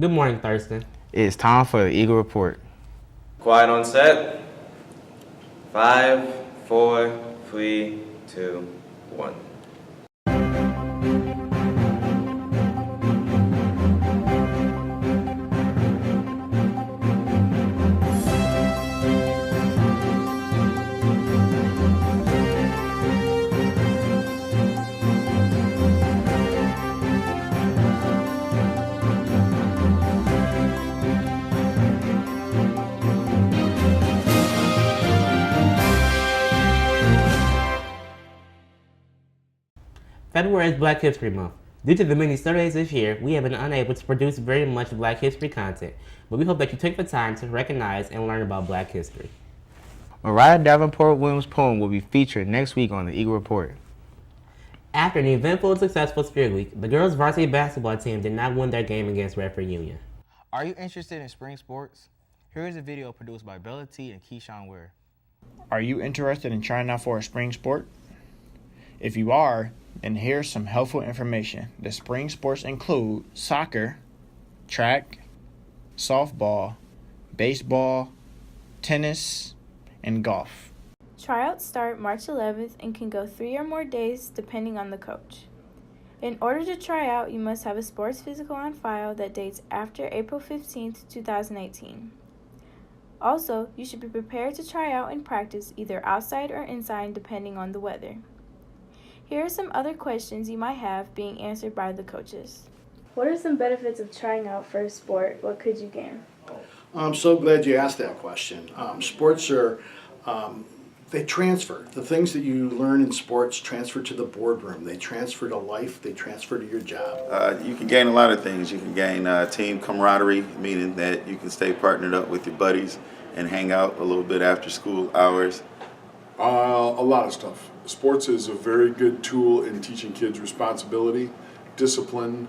Good morning, Thurston. It's time for the Eagle Report. Quiet on set. 5, 4, 3, 2, 1. February is Black History Month. Due to the many surveys this year, we have been unable to produce very much Black history content, but we hope that you take the time to recognize and learn about Black history. Mariah Davenport Williams' poem will be featured next week on the Eagle Report. After an eventful and successful Spirit Week, the girls' varsity basketball team did not win their game against Redford Union. Are you interested in spring sports? Here is a video produced by Bella T and Keyshawn Ware. Are you interested in trying out for a spring sport? If you are, then here's some helpful information. The spring sports include soccer, track, softball, baseball, tennis, and golf. Tryouts start March 11th and can go 3 or more days depending on the coach. In order to try out, you must have a sports physical on file that dates after April 15th, 2018. Also, you should be prepared to try out and practice either outside or inside depending on the weather. Here are some other questions you might have being answered by the coaches. What are some benefits of trying out for a sport? What could you gain? I'm so glad you asked that question. Sports are, they transfer. The things that you learn in sports transfer to the boardroom. They transfer to life. They transfer to your job. You can gain a lot of things. You can gain team camaraderie, meaning that you can stay partnered up with your buddies and hang out a little bit after school hours. A lot of stuff. Sports is a very good tool in teaching kids responsibility, discipline,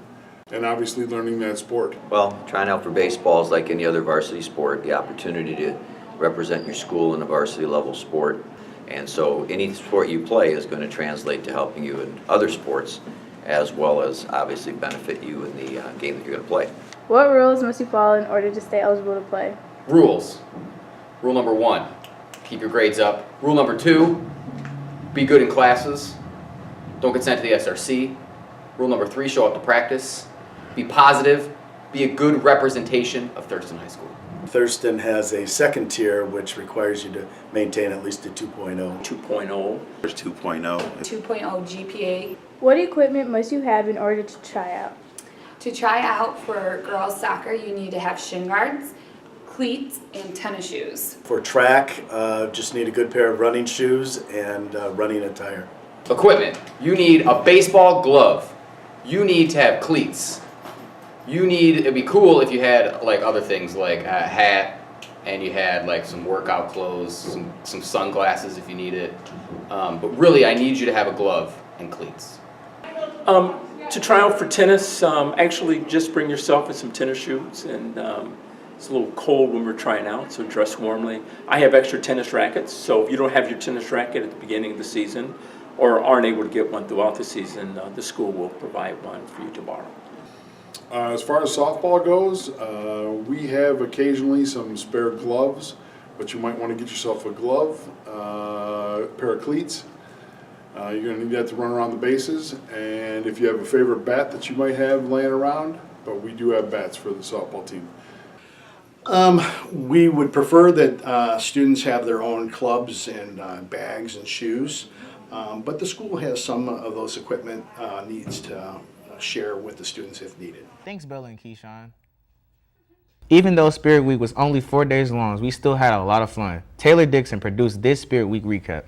and obviously learning that sport. Well, trying out for baseball is like any other varsity sport, the opportunity to represent your school in a varsity level sport. And so any sport you play is going to translate to helping you in other sports, as well as obviously benefit you in the game that you're going to play. What rules must you follow in order to stay eligible to play? Rules. Rule number 1, keep your grades up. Rule number 2, be good in classes. Don't get sent to the SRC. Rule number 3, show up to practice. Be positive. Be a good representation of Thurston High School. Thurston has a second tier which requires you to maintain at least a 2.0. 2.0. There's 2.0. 2.0 GPA. What equipment must you have in order to try out? To try out for girls soccer, you need to have shin guards, cleats, and tennis shoes. For track, just need a good pair of running shoes and running attire. Equipment. You need a baseball glove. You need to have cleats. It'd be cool if you had like other things like a hat and you had like some workout clothes, some sunglasses if you need it. But really I need you to have a glove and cleats. To try out for tennis, actually just bring yourself in some tennis shoes, and it's a little cold when we're trying out, so dress warmly. I have extra tennis rackets, so if you don't have your tennis racket at the beginning of the season or aren't able to get one throughout the season, the school will provide one for you to borrow. As far as softball goes, we have occasionally some spare gloves, but you might want to get yourself a glove, a pair of cleats. You're going to need that to run around the bases, and if you have a favorite bat that you might have laying around, but we do have bats for the softball team. We would prefer that students have their own clubs and bags and shoes, but the school has some of those equipment needs to share with the students if needed. Thanks, Bella and Keyshawn. Even though Spirit Week was only 4 days long, we still had a lot of fun. Taylor Dixon produced this Spirit Week recap.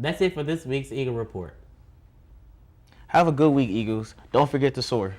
That's it for this week's Eagle Report. Have a good week, Eagles. Don't forget to soar.